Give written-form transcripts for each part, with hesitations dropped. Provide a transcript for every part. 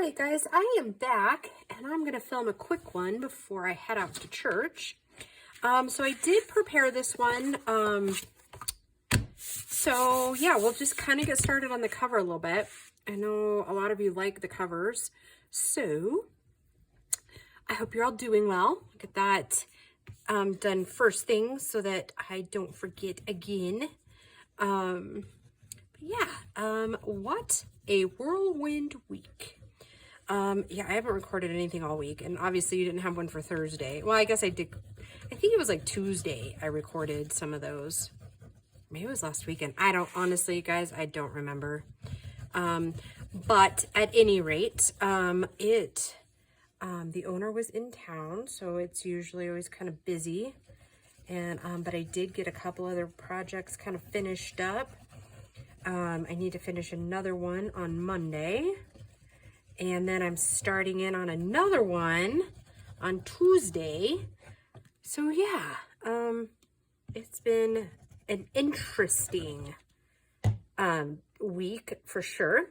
right, guys, I am back, and I'm going to film a quick one before I head out to church. So I did prepare this one. So yeah, we'll just kind of get started on the cover a little bit. I know a lot of you like the covers, so I hope you're all doing well. Get that done first thing so that I don't forget again. What a whirlwind week. Yeah, I haven't recorded anything all week, and obviously you didn't have one for Thursday. Well, I guess I did. I think it was like Tuesday I recorded some of those. Maybe it was last weekend. I don't, honestly, guys, I don't remember. But at any rate, the owner was in town, so it's usually always kind of busy. And, but I did get a couple other projects kind of finished up. I need to finish another one on Monday. And then I'm starting in on another one on Tuesday. So yeah, it's been an interesting week for sure.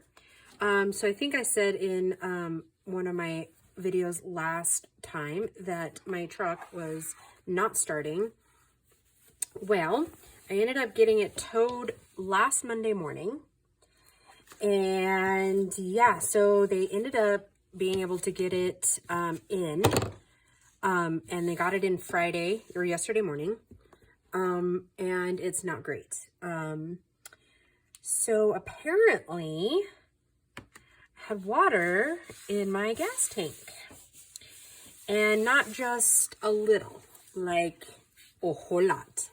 So I think I said in one of my videos last time that my truck was not starting. Well, I ended up getting it towed last Monday morning. And yeah, so they ended up being able to get it in. And they got it in Friday or yesterday morning. And it's not great. So apparently I had water in my gas tank, and not just a little, like a whole lot,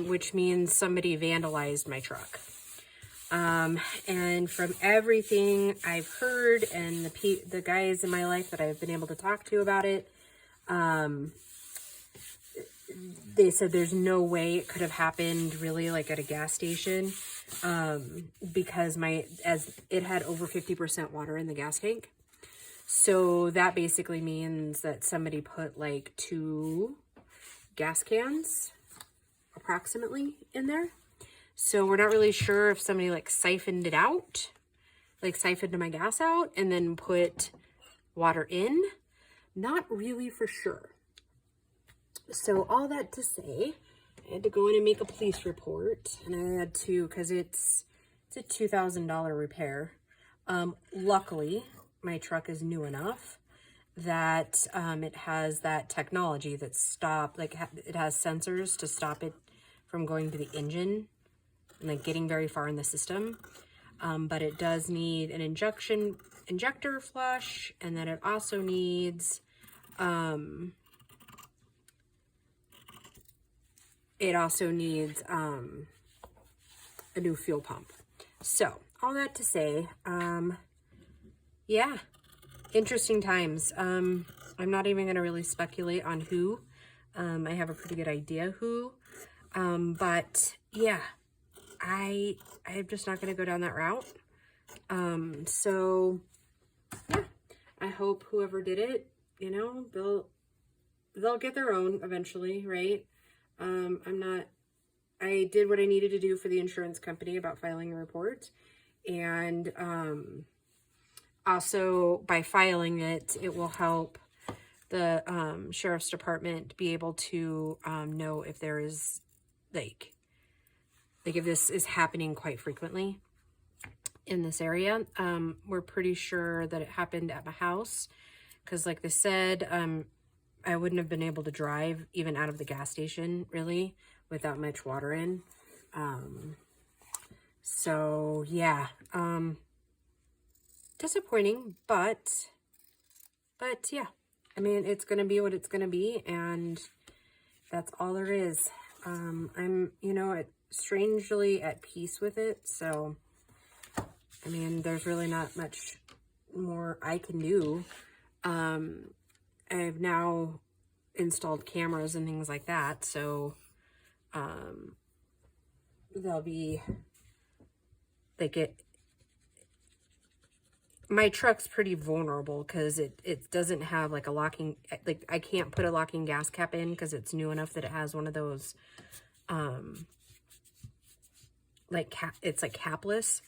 which means somebody vandalized my truck. And from everything I've heard and the guys in my life that I've been able to talk to about it, they said there's no way it could have happened really like at a gas station, because as it had over 50% water in the gas tank. So that basically means that somebody put like 2 gas cans approximately in there. So we're not really sure if somebody like siphoned it out, like siphoned my gas out and then put water in. Not really for sure. So all that to say, I had to go in and make a police report, and I had to, because it's a $2,000 repair. Luckily, my truck is new enough that it has that technology that it has sensors to stop it from going to the engine and like getting very far in the system. But it does need an injector flush, and then it also needs a new fuel pump. So all that to say, yeah, interesting times. I'm not even going to really speculate on who. I have a pretty good idea who, but yeah, I'm just not going to go down that route. So yeah, I hope whoever did it, you know, they'll get their own eventually, right? I did what I needed to do for the insurance company about filing a report. And, also by filing it, it will help the, sheriff's department be able to, know if there is like if this is happening quite frequently in this area. We're pretty sure that it happened at my house, because like they said, I wouldn't have been able to drive even out of the gas station really without much water in. So yeah, disappointing, but yeah, I mean, it's going to be what it's going to be, and that's all there is. I'm, strangely at peace with it. So, I mean, there's really not much more I can do. I've now installed cameras and things like that, so they'll be like my truck's pretty vulnerable because it doesn't have like a locking, like I can't put a locking gas cap in because it's new enough that it has one of those it's like capless,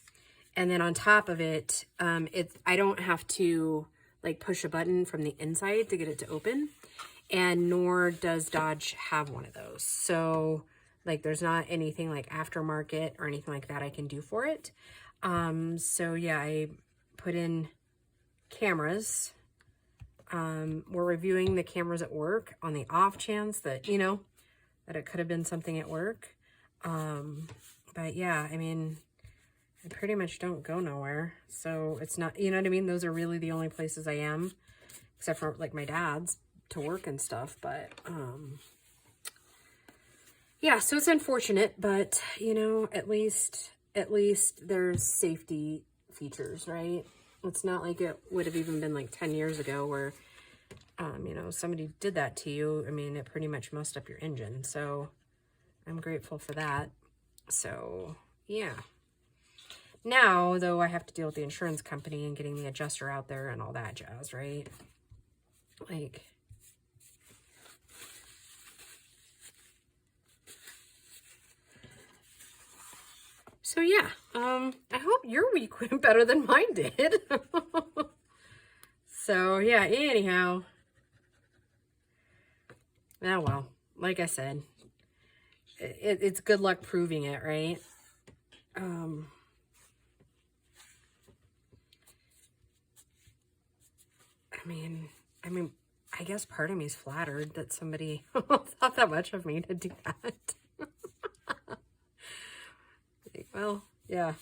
And then on top of it, I don't have to like push a button from the inside to get it to open, and nor does Dodge have one of those. So like there's not anything like aftermarket or anything like that I can do for it. So yeah, I put in cameras. We're reviewing the cameras at work on the off chance that, you know, that it could have been something at work. But yeah, I mean, I pretty much don't go nowhere. So it's not, you know what I mean? Those are really the only places I am, except for like my dad's to work and stuff. But, yeah, so it's unfortunate, but you know, at least there's safety features, right? It's not like it would have even been like 10 years ago where, you know, somebody did that to you. I mean, it pretty much messed up your engine. So I'm grateful for that. So yeah. Now, though, I have to deal with the insurance company and getting the adjuster out there and all that jazz, right? Like, so yeah, I hope your week went better than mine did. So yeah, anyhow. Oh well, like I said, it's good luck proving it, right? I mean, I guess part of me is flattered that somebody thought that much of me to do that. Well, yeah.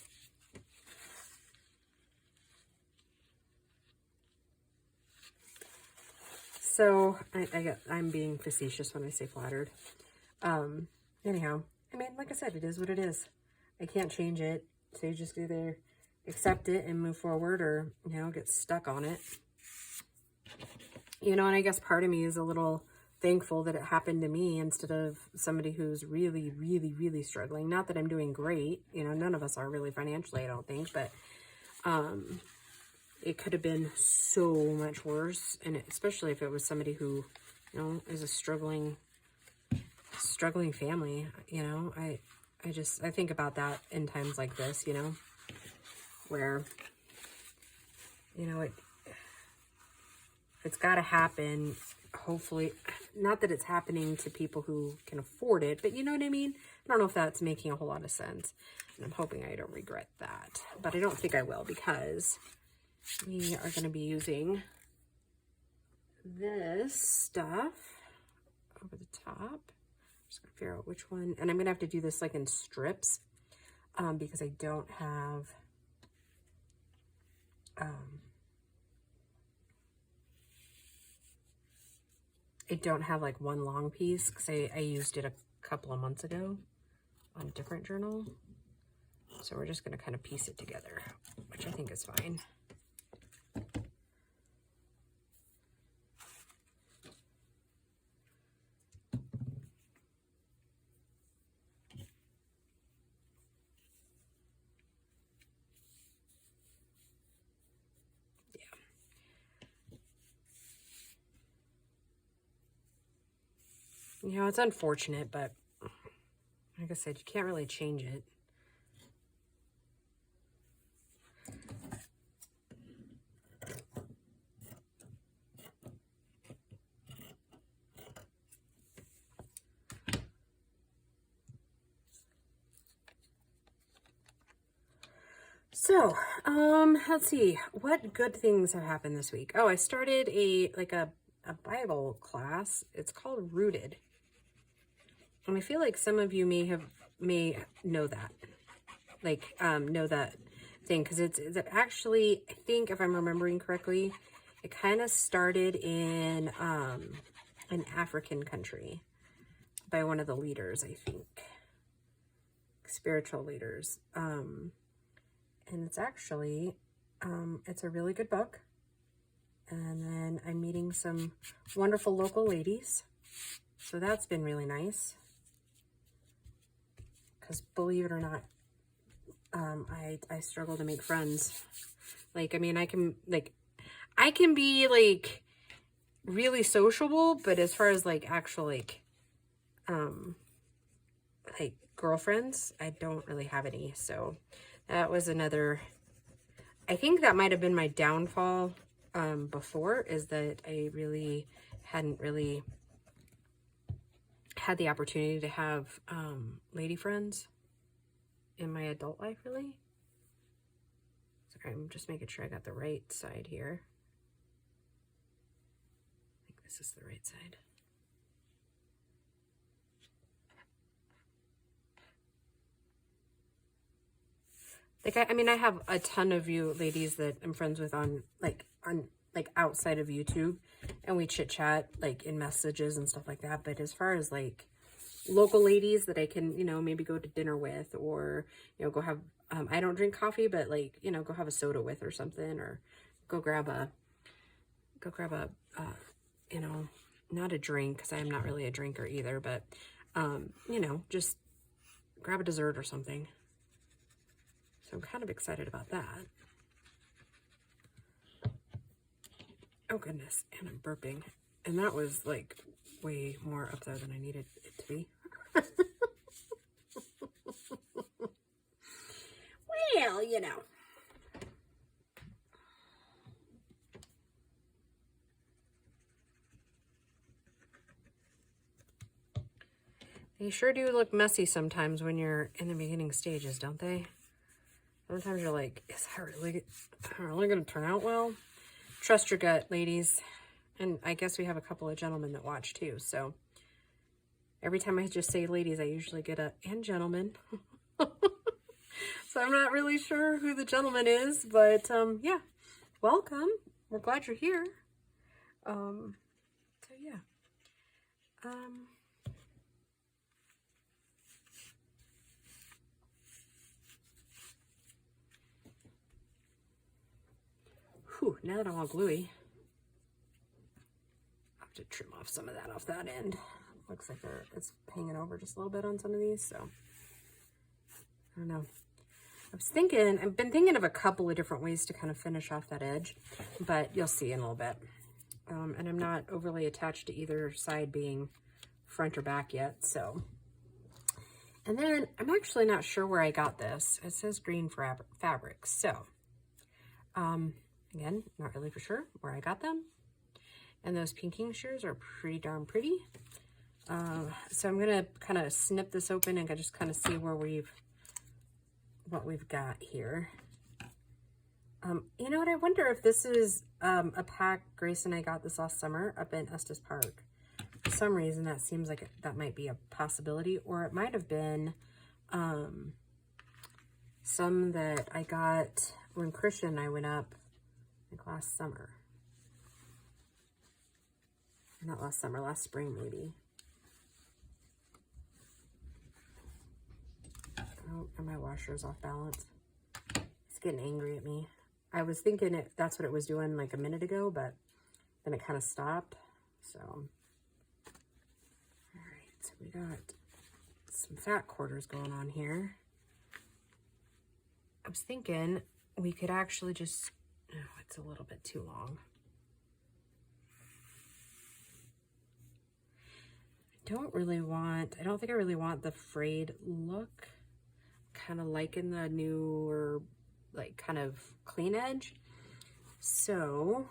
So I'm being facetious when I say flattered. Anyhow, I mean, like I said, it is what it is. I can't change it. So you just either accept it and move forward, or, you know, get stuck on it. You know, and I guess part of me is a little thankful that it happened to me instead of somebody who's really, really, really struggling. Not that I'm doing great. You know, none of us are really financially, I don't think. But it could have been so much worse. And especially if it was somebody who, you know, is a struggling family. You know, I think about that in times like this, you know, where, you know, it's got to happen. Hopefully, not that it's happening to people who can afford it, but you know what I mean? I don't know if that's making a whole lot of sense. And I'm hoping I don't regret that. But I don't think I will, because we are going to be using this stuff over the top. Just going to figure out which one. And I'm going to have to do this like in strips, because I don't have... I don't have like one long piece, because I used it a couple of months ago on a different journal. So we're just going to kind of piece it together, which I think is fine. You know, it's unfortunate, but like I said, you can't really change it. So, let's see, what good things have happened this week? Oh, I started a Bible class. It's called Rooted. And I feel like some of you may know that, like, know that thing, because it's actually, I think if I'm remembering correctly, it kind of started in an African country by one of the leaders, I think, spiritual leaders. And it's actually, it's a really good book. And then I'm meeting some wonderful local ladies. So that's been really nice. Because believe it or not, I struggle to make friends. Like, I mean, I can be like really sociable, but as far as like actual like girlfriends, I don't really have any. So that was another I think that might have been my downfall before, is that I really hadn't really had the opportunity to have lady friends in my adult life, really. So I'm just making sure I got the right side here. I think this is the right side. Like, I mean, I have a ton of you ladies that I'm friends with on outside of YouTube, and we chit chat like in messages and stuff like that. But as far as like local ladies that I can, you know, maybe go to dinner with, or, you know, go have, I don't drink coffee, but like, you know, go have a soda with or something, or go grab a, you know, not a drink, because I'm not really a drinker either, but, you know, just grab a dessert or something. So I'm kind of excited about that. Oh goodness, and I'm burping. And that was like way more up there than I needed it to be. Well, you know. They sure do look messy sometimes when you're in the beginning stages, don't they? Sometimes you're like, is that really going to turn out well? Trust your gut, ladies. And I guess we have a couple of gentlemen that watch too. So every time I just say ladies, I usually get a, and gentlemen. So I'm not really sure who the gentleman is, but yeah, welcome. We're glad you're here. So yeah. Whew, now that I'm all gluey, I'll have to trim off some of that off that end. Looks like it's hanging over just a little bit on some of these, so I don't know. I've been thinking of a couple of different ways to kind of finish off that edge, but you'll see in a little bit. And I'm not overly attached to either side being front or back yet, so. And then I'm actually not sure where I got this. It says green fabric, so. Again, not really for sure where I got them. And those pinking shears are pretty darn pretty. So I'm gonna kind of snip this open and just kind of see where what we've got here. You know what, I wonder if this is a pack Grace and I got this last summer up in Estes Park. For some reason that seems like that might be a possibility, or it might have been some that I got when Christian and I went up like last summer. Not last summer, last spring maybe. Oh, and my washer is off balance. It's getting angry at me. I was thinking that's what it was doing like a minute ago, but then it kind of stopped. So, all right, so we got some fat quarters going on here. I was thinking we could actually just, oh, it's a little bit too long. I don't think I really want the frayed look. Kind of liking the newer, like kind of clean edge. So,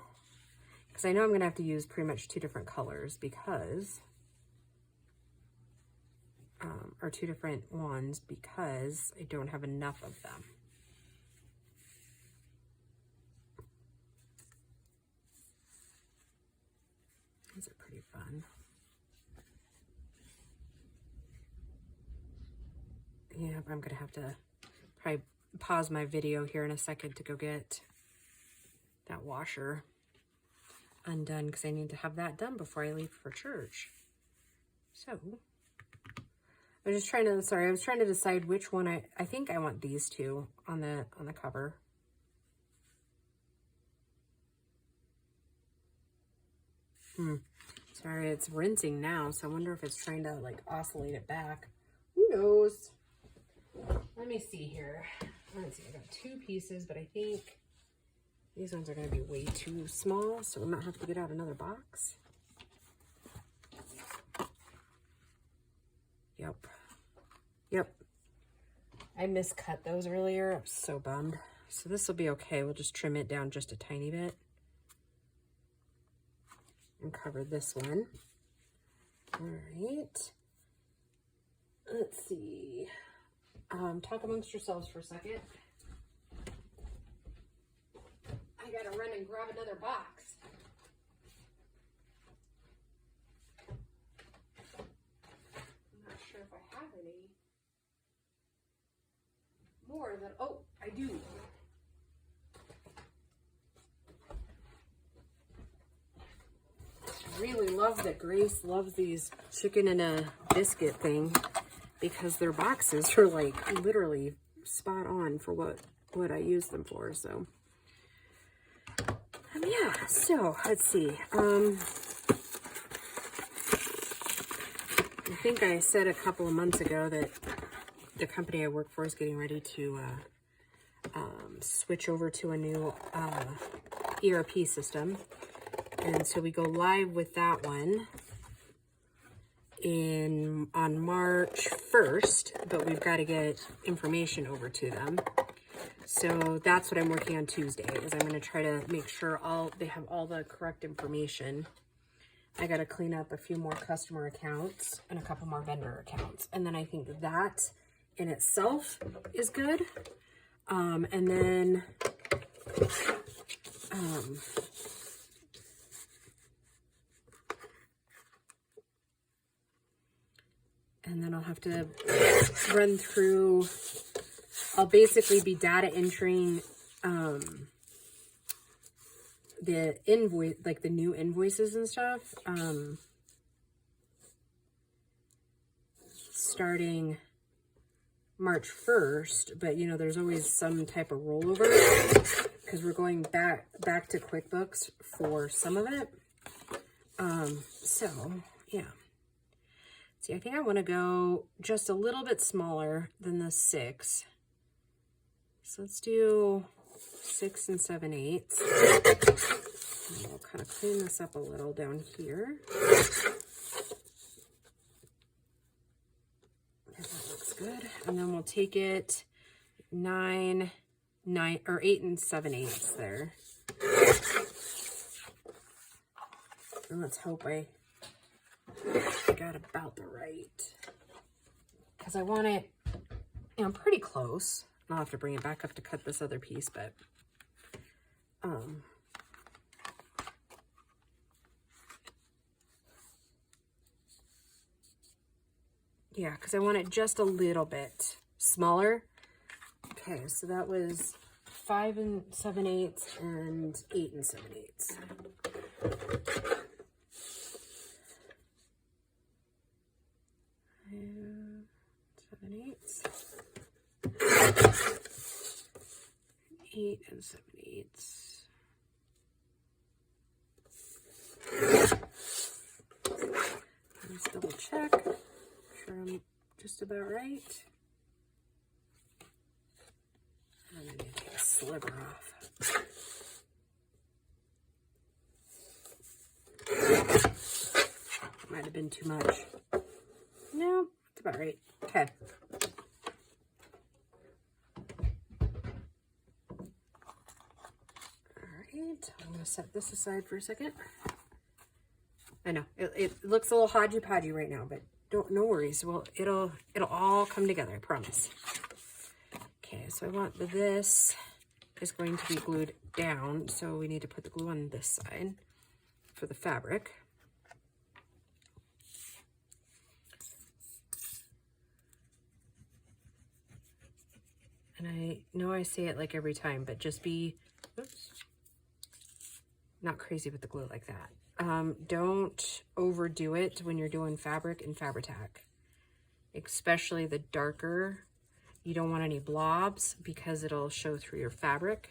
because I know I'm gonna have to use pretty much two different colors because, or two different ones because I don't have enough of them. These are pretty fun. Yeah, I'm gonna have to probably pause my video here in a second to go get that washer undone because I need to have that done before I leave for church. So I was trying to decide which one I think I want these two on the cover. Sorry, it's rinsing now, so I wonder if it's trying to like oscillate it back. Who knows? Let me see here. Let's see, I got two pieces, but I think these ones are going to be way too small, so we might have to get out another box. Yep. I miscut those earlier. I'm so bummed. So this will be okay. We'll just trim it down just a tiny bit and cover this one. All right. Let's see. Talk amongst yourselves for a second. I gotta run and grab another box. I'm not sure if I have any more than, oh, I do. I really love that Grace loves these chicken and a biscuit thing, because their boxes are like literally spot on for what I use them for. So yeah, so let's see. I think I said a couple of months ago that the company I work for is getting ready to switch over to a new ERP system. And so we go live with that one on March 1st, but we've got to get information over to them. So that's what I'm working on Tuesday, is I'm going to try to make sure they have all the correct information. I got to clean up a few more customer accounts and a couple more vendor accounts. And then I think that in itself is good. And then I'll have to run through, I'll basically be data entering the invoice, like the new invoices and stuff, starting March 1st, but you know, there's always some type of rollover because we're going back to QuickBooks for some of it. So yeah. See, I think I want to go just a little bit smaller than the 6. So let's do 6 7/8. And we'll kind of clean this up a little down here. That looks good. And then we'll take it 8 7/8 there. And let's hope I got about the right, because I want it, you know, pretty close. I'll have to bring it back up to cut this other piece, but yeah, because I want it just a little bit smaller. Okay, so that was 5 7/8 and 8 7/8. 7/8, 8 7/8. Let's double check. Make sure I'm just about right. I'm gonna take a sliver off. Might have been too much. No, it's about right. Okay. Alright, I'm going to set this aside for a second. I know, it looks a little hodgy-podgy right now, but no worries. Well, it'll all come together, I promise. Okay, so I want this is going to be glued down, so we need to put the glue on this side for the fabric. And I know I say it like every time, but just be, oops, not crazy with the glue like that. Don't overdo it when you're doing fabric and Fabri-Tac, especially the darker. You don't want any blobs because it'll show through your fabric.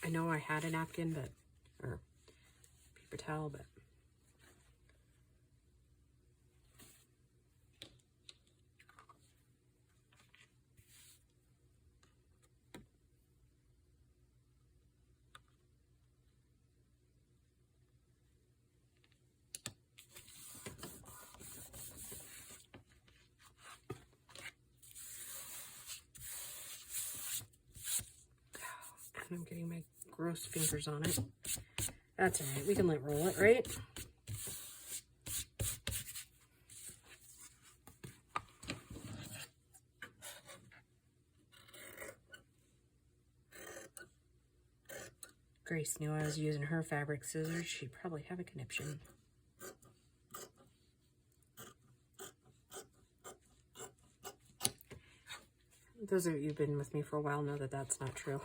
I know I had a napkin, but, or paper towel, but. and I'm getting my gross fingers on it. That's all right. We can let roll it, right? Grace knew I was using her fabric scissors. She'd probably have a conniption. Those of you who've been with me for a while know that that's not true.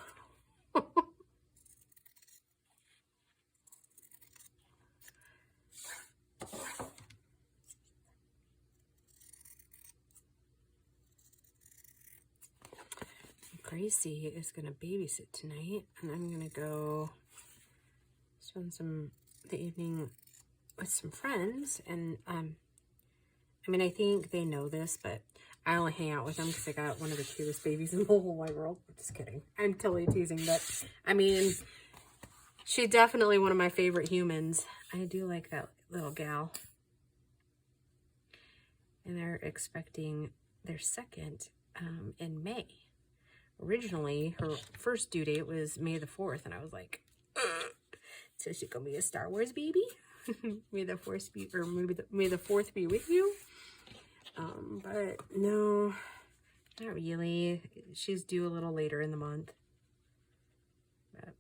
Gracie is going to babysit tonight, and I'm going to go spend the evening with some friends. And I mean, I think they know this, but I only hang out with them because I got one of the cutest babies in the whole wide world. Just kidding. I'm totally teasing, but I mean, she's definitely one of my favorite humans. I do like that little gal. And they're expecting their second in May. Originally, her first due date was May the 4th, and I was like, so she's gonna be a Star Wars baby? May the 4th be, or may the 4th be with you? But no, not really. She's due a little later in the month. But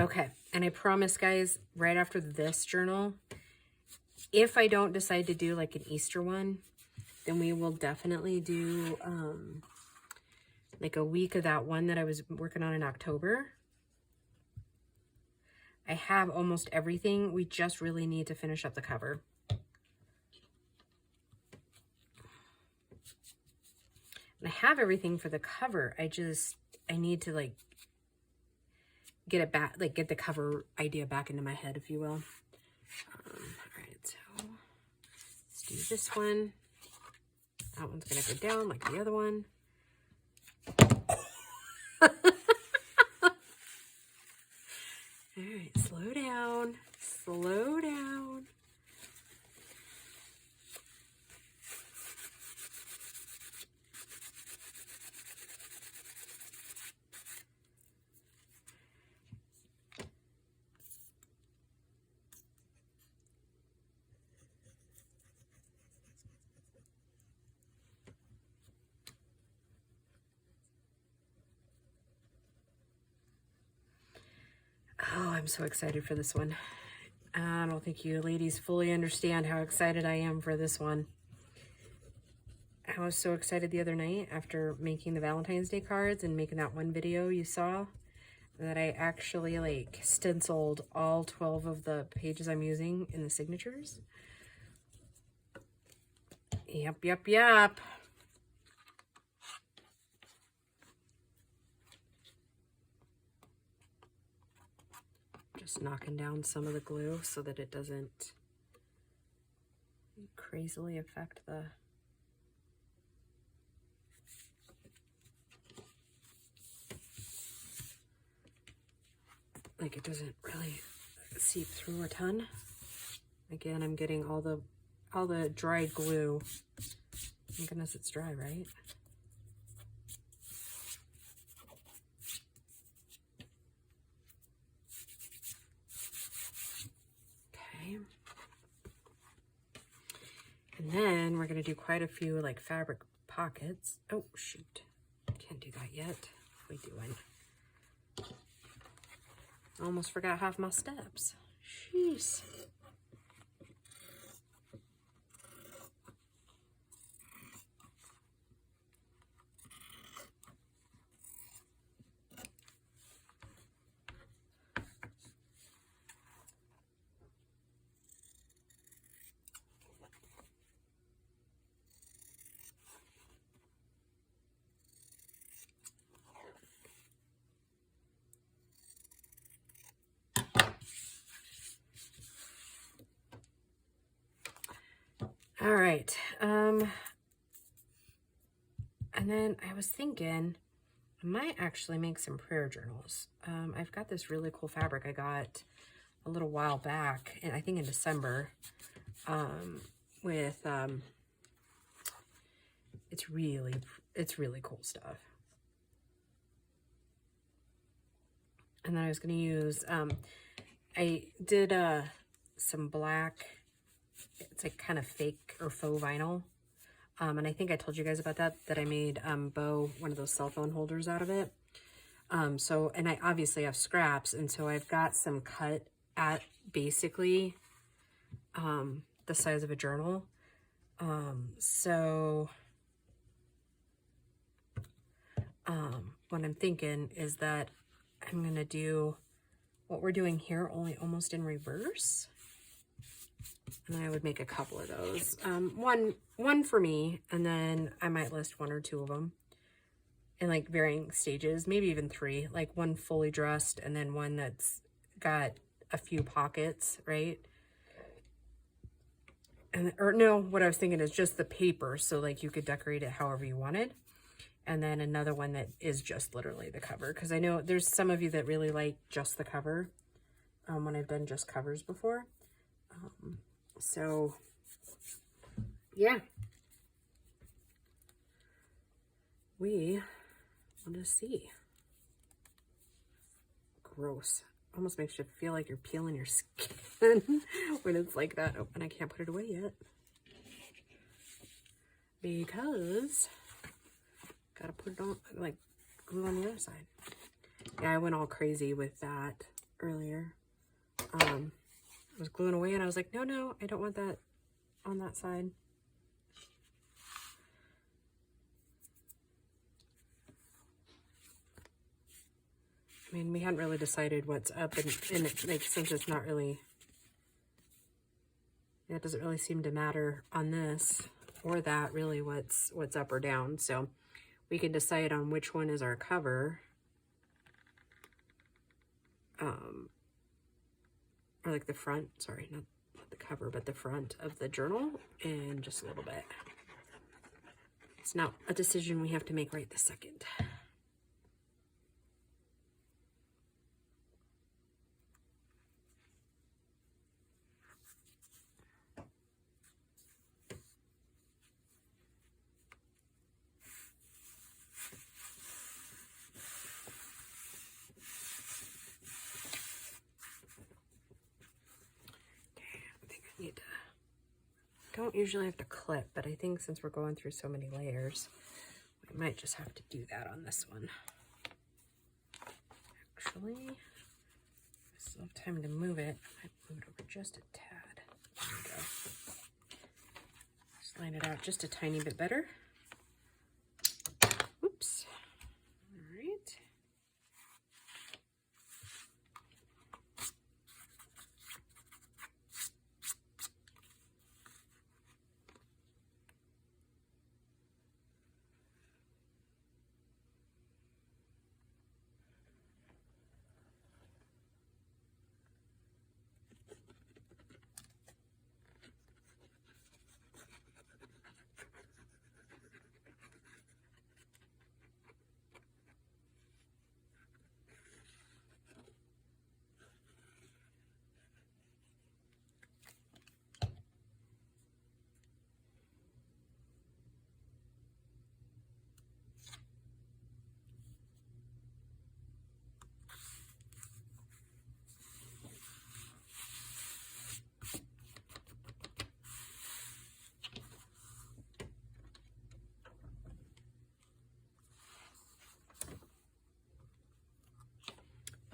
okay, and I promise, guys, right after this journal, if I don't decide to do like an Easter one, then we will definitely do like a week of that one that I was working on in October. I have almost everything. We just really need to finish up the cover. And I have everything for the cover. I need to like get it back, like get the cover idea back into my head, if you will. All right, so let's do this one. That one's gonna go down like the other one. All right, slow down, slow down. Oh, I'm so excited for this one. I don't think you ladies fully understand how excited I am for this one. I was so excited the other night after making the Valentine's Day cards and making that one video you saw that I actually like stenciled all 12 of the pages I'm using in the signatures. Yep, yep, yep. Just knocking down some of the glue so that it doesn't crazily affect the like it doesn't really seep through a ton. Again, I'm getting all the dry glue. Thank goodness it's dry, right? Okay. And then we're going to do quite a few like fabric pockets. Oh, shoot. Can't do that yet. What are we doing? Almost forgot half my steps. Jeez. All right. And then I was thinking I might actually make some prayer journals. I've got this really cool fabric I got a little while back, and I think in December, with, it's really cool stuff. And then I was going to use, I did, some black, it's like kind of fake or faux vinyl. And I think I told you guys about that I made, Bo one of those cell phone holders out of it. So, and I obviously have scraps, and so I've got some cut at basically, the size of a journal. What I'm thinking is that I'm going to do what we're doing here, only almost in reverse. And I would make a couple of those. One for me, and then I might list 1 or 2 of them in like varying stages, maybe even 3, like one fully dressed and then one that's got a few pockets, right? And, or no, what I was thinking is just the paper. So like you could decorate it however you wanted. And then another one that is just literally the cover. Cause I know there's some of you that really like just the cover, when I've done just covers before. So yeah, we want to see. Gross. Almost makes you feel like you're peeling your skin when it's like that. Oh, and I can't put it away yet because gotta put it on, like glue on the other side. Yeah, I went all crazy with that earlier. I was gluing away and I was like, no, I don't want that on that side. I mean, we hadn't really decided what's up, and it makes sense. It's not really, it doesn't really seem to matter on this or that really what's up or down. So we can decide on which one is our cover. Or like the front, sorry, not the cover, but the front of the journal in just a little bit. It's not a decision we have to make right this second. Don't usually have to clip, but I think since we're going through so many layers, we might just have to do that on this one. Actually, I still have time to move it. I might move it over just a tad. There we go. Just line it out just a tiny bit better. Oops. All right.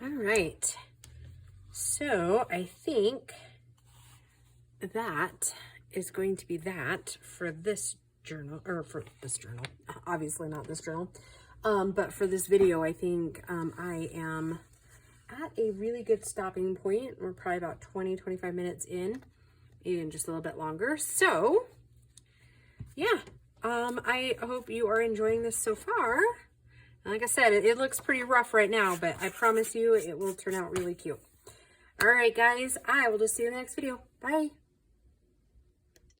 All right, so I think that is going to be that for this journal, or for this journal, obviously not this journal, but for this video. I think I am at a really good stopping point. We're probably about 20-25 minutes in, even just a little bit longer. So yeah, I hope you are enjoying this so far. Like I said, it looks pretty rough right now, but I promise you it will turn out really cute. All right, guys, I will just see you in the next video. Bye.